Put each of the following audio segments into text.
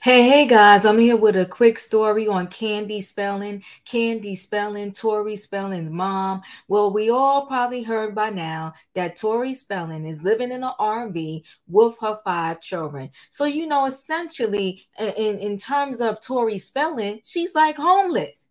Hey guys, I'm here with a quick story on Candy Spelling. Candy Spelling, Tori Spelling's mom. Well, we all probably heard by now that Tori Spelling is living in an RV with her 5 children. So, essentially, in terms of Tori Spelling, she's like homeless.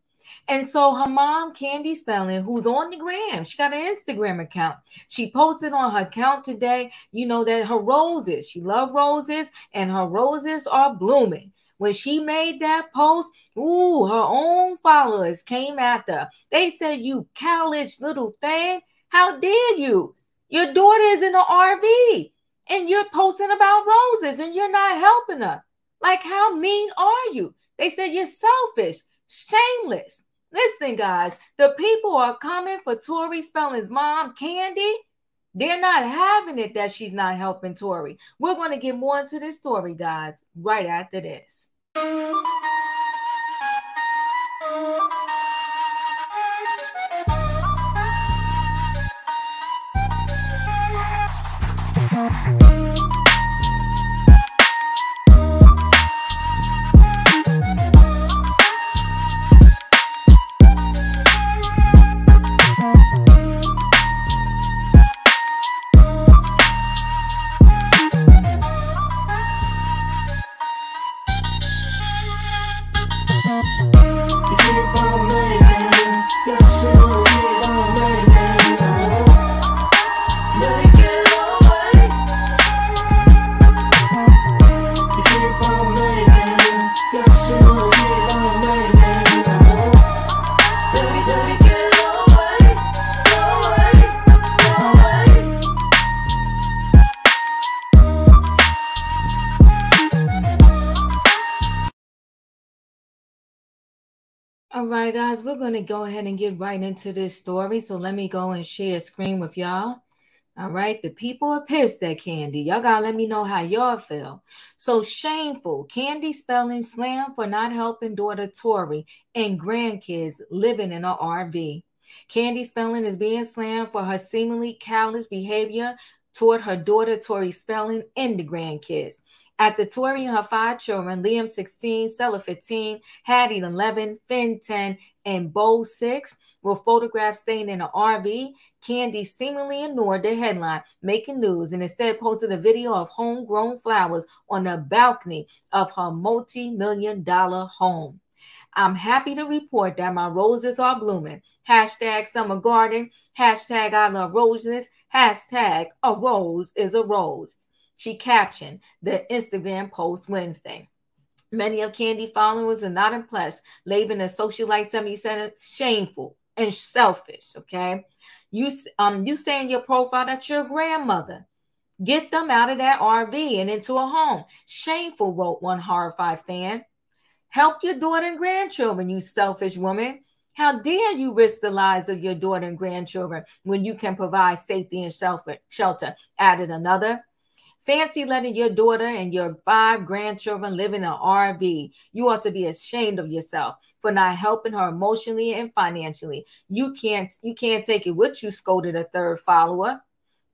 And so her mom, Candy Spelling, who's on the gram, she got an Instagram account. She posted on her account today, that her roses, she loves roses, and her roses are blooming. When she made that post, ooh, her own followers came after her. They said, "You cowlish little thing, how dare you? Your daughter is in an RV and you're posting about roses and you're not helping her. Like, how mean are you?" They said, "You're selfish, shameless." Listen, guys, the people are coming for Tori Spelling's mom, Candy. They're not having it that she's not helping Tori. We're going to get more into this story, guys, right after this. All right, guys, we're going to go ahead and get right into this story. So let me go and share a screen with y'all. All right, the people are pissed at Candy. Y'all got to let me know how y'all feel. So shameful. Candy Spelling slammed for not helping daughter Tori and grandkids living in an RV. Candy Spelling is being slammed for her seemingly callous behavior toward her daughter Tori Spelling and the grandkids. After Tori and her 5 children, Liam 16, Stella 15, Hattie 11, Finn 10, and Bo 6, were photographed staying in an RV, Candy seemingly ignored the headline, making news, and instead posted a video of homegrown flowers on the balcony of her multi-million-dollar home. "I'm happy to report that my roses are blooming. Hashtag summer garden. Hashtag I love roses. Hashtag a rose is a rose," she captioned the Instagram post Wednesday. Many of Candy followers are not impressed, labeling the socialite 77 shameful and selfish. Okay, you say in your profile that you're a grandmother. Get them out of that RV and into a home. Shameful, wrote one horrified fan. Help your daughter and grandchildren, you selfish woman. How dare you risk the lives of your daughter and grandchildren when you can provide safety and shelter, added another. Fancy letting your daughter and your 5 grandchildren live in an RV. You ought to be ashamed of yourself for not helping her emotionally and financially. You can't take it with you, scolded a third follower.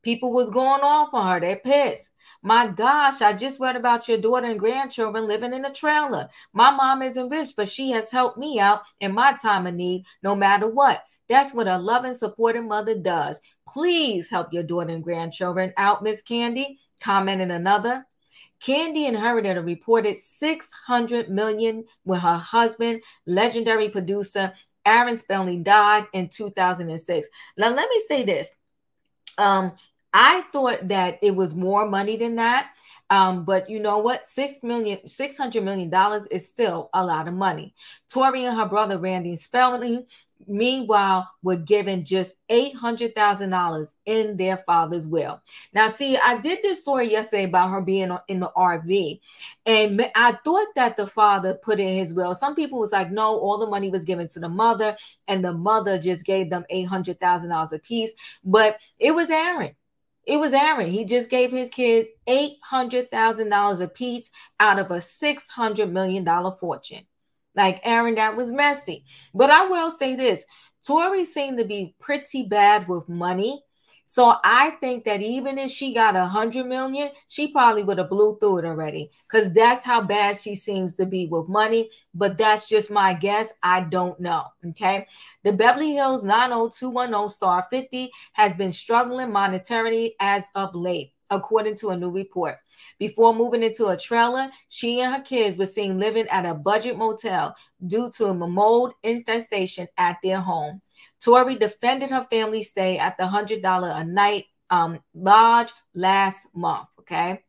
People was going off on her. They're pissed. "My gosh, I just read about your daughter and grandchildren living in a trailer. My mom isn't rich, but she has helped me out in my time of need no matter what. That's what a loving, supportive mother does. Please help your daughter and grandchildren out, Miss Candy," commented another. Candy inherited a reported $600 million when her husband, legendary producer Aaron Spelling, died in 2006. Now, let me say this. I thought that it was more money than that. But you know what? $600 million is still a lot of money. Tori and her brother, Randy Spelling, meanwhile, were given just $800,000 in their father's will. Now, see, I did this story yesterday about her being in the RV, and I thought that the father put in his will. Some people was like, no, all the money was given to the mother, and the mother just gave them $800,000 apiece. But it was Aaron. It was Aaron. He just gave his kid $800,000 apiece out of a $600 million fortune. Like, Aaron, that was messy. But I will say this. Tori seemed to be pretty bad with money. So I think that even if she got 100 million, she probably would have blew through it already, because that's how bad she seems to be with money. But that's just my guess. I don't know. Okay. The Beverly Hills 90210 star 50 has been struggling monetarily as of late, according to a new report. Before moving into a trailer, she and her kids were seen living at a budget motel due to a mold infestation at their home. Tori defended her family's stay at the $100 a night lodge last month. Okay.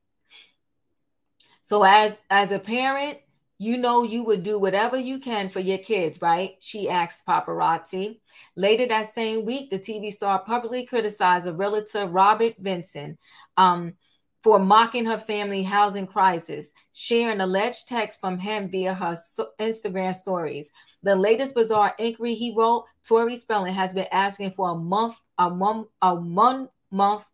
So as a parent, you know you would do whatever you can for your kids, right? She asked paparazzi. Later that same week, the TV star publicly criticized a realtor, Robert Vincent, for mocking her family housing crisis, sharing alleged texts from him via her Instagram stories. The latest bizarre inquiry, he wrote, Tori Spelling has been asking for a month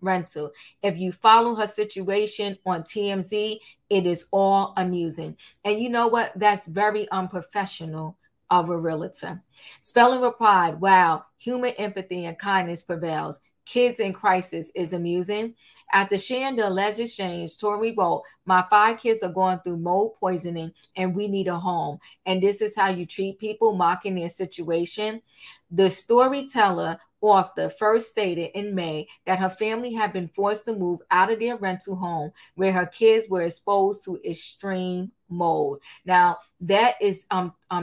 rental. If you follow her situation on TMZ, it is all amusing. And you know what? That's very unprofessional of a realtor. Spelling replied, wow, human empathy and kindness prevails. Kids in crisis is amusing. After sharing the alleged exchange, Tori wrote, my 5 kids are going through mold poisoning and we need a home. And this is how you treat people, mocking their situation. The storyteller author first stated in May that her family had been forced to move out of their rental home where her kids were exposed to extreme mold. Now, that is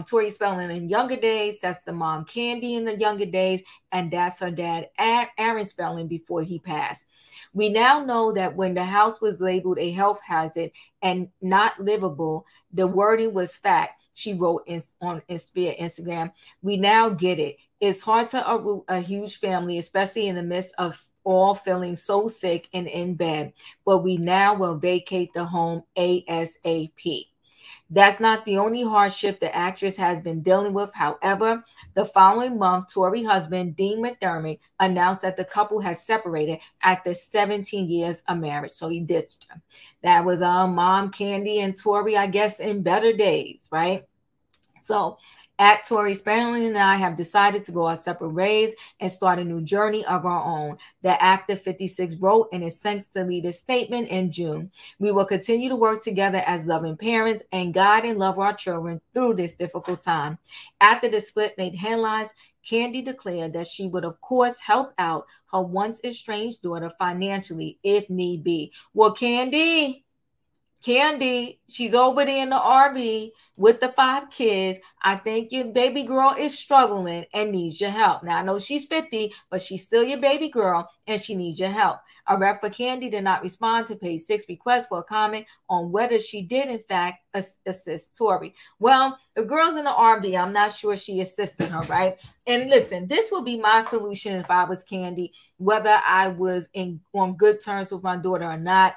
Tori Spelling in younger days. That's the mom Candy in the younger days. And that's her dad, Aaron Spelling, before he passed. We now know that when the house was labeled a health hazard and not livable, the wording was fact. She wrote on via Instagram. We now get it. It's hard to uproot a huge family, especially in the midst of all feeling so sick and in bed. But we now will vacate the home ASAP. That's not the only hardship the actress has been dealing with. However, the following month, Tori's husband, Dean McDermott, announced that the couple has separated after 17 years of marriage. So he ditched her. That was Mom Candy and Tori, I guess, in better days, right? So at Tori Spelling and I have decided to go our separate ways and start a new journey of our own. The actor 56 wrote in his sense to lead a statement in June. We will continue to work together as loving parents and guide and love our children through this difficult time. After the split made headlines, Candy declared that she would, of course, help out her once estranged daughter financially if need be. Well, Candy, she's over there in the RV with the 5 kids. I think your baby girl is struggling and needs your help. Now, I know she's 50, but she's still your baby girl and she needs your help. A rep for Candy did not respond to page 6 request for a comment on whether she did, in fact, assist Tori. Well, the girl's in the RV. I'm not sure she assisted her, right? And listen, this would be my solution if I was Candy, whether I was on good terms with my daughter or not.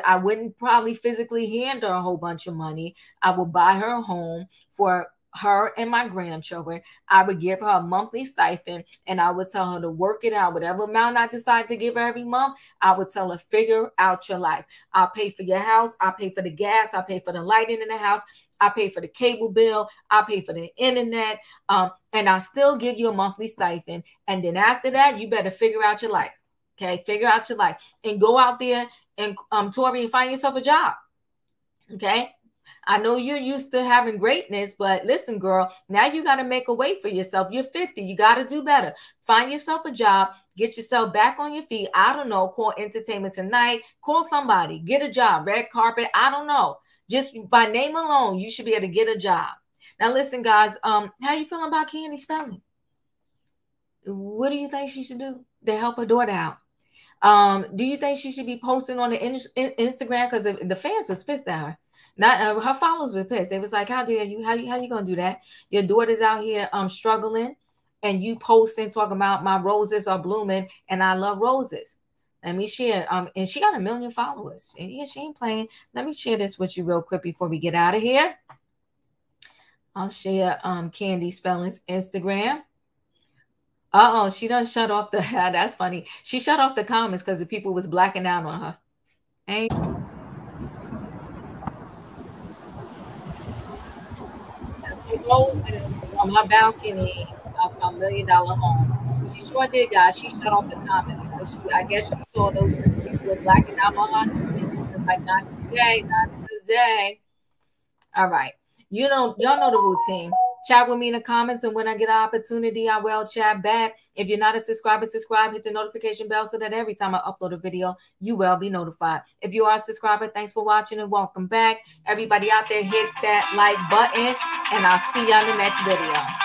I wouldn't probably physically hand her a whole bunch of money. I would buy her a home for her and my grandchildren. I would give her a monthly stipend and I would tell her to work it out. Whatever amount I decide to give her every month, I would tell her, figure out your life. I'll pay for your house. I'll pay for the gas. I'll pay for the lighting in the house. I'll pay for the cable bill. I'll pay for the internet. And I'll still give you a monthly stipend. And then after that, you better figure out your life. Okay, figure out your life and go out there and Tori, and find yourself a job. Okay, I know you're used to having greatness, but listen, girl, now you got to make a way for yourself. You're 50. You got to do better. Find yourself a job. Get yourself back on your feet. I don't know. Call Entertainment Tonight. Call somebody. Get a job. Red carpet. I don't know. Just by name alone, you should be able to get a job. Now, listen, guys. How you feeling about Candy Spelling? What do you think she should do to help her daughter out? Do you think she should be posting on the Instagram? Because the fans was pissed at her. Not her followers were pissed. They was like, "How dare you? How you gonna do that? Your daughter's out here struggling, and you posting talking about my roses are blooming and I love roses." Let me share. And she got 1 million followers. And yeah, she ain't playing. Let me share this with you real quick before we get out of here. I'll share Candy Spelling's Instagram. She done shut off the, that's funny. She shut off the comments because the people was blacking out on her. Ain't roses on my balcony of her $1 million home. She sure did, guys. She shut off the comments. I guess she saw those people were blacking out on her, and she was like, not today, not today. All right. Y'all know the routine. Chat with me in the comments, and when I get an opportunity, I will chat back. If you're not a subscriber, subscribe, hit the notification bell so that every time I upload a video, you will be notified. If you are a subscriber, thanks for watching and welcome back. Everybody out there, hit that like button, and I'll see you on the next video.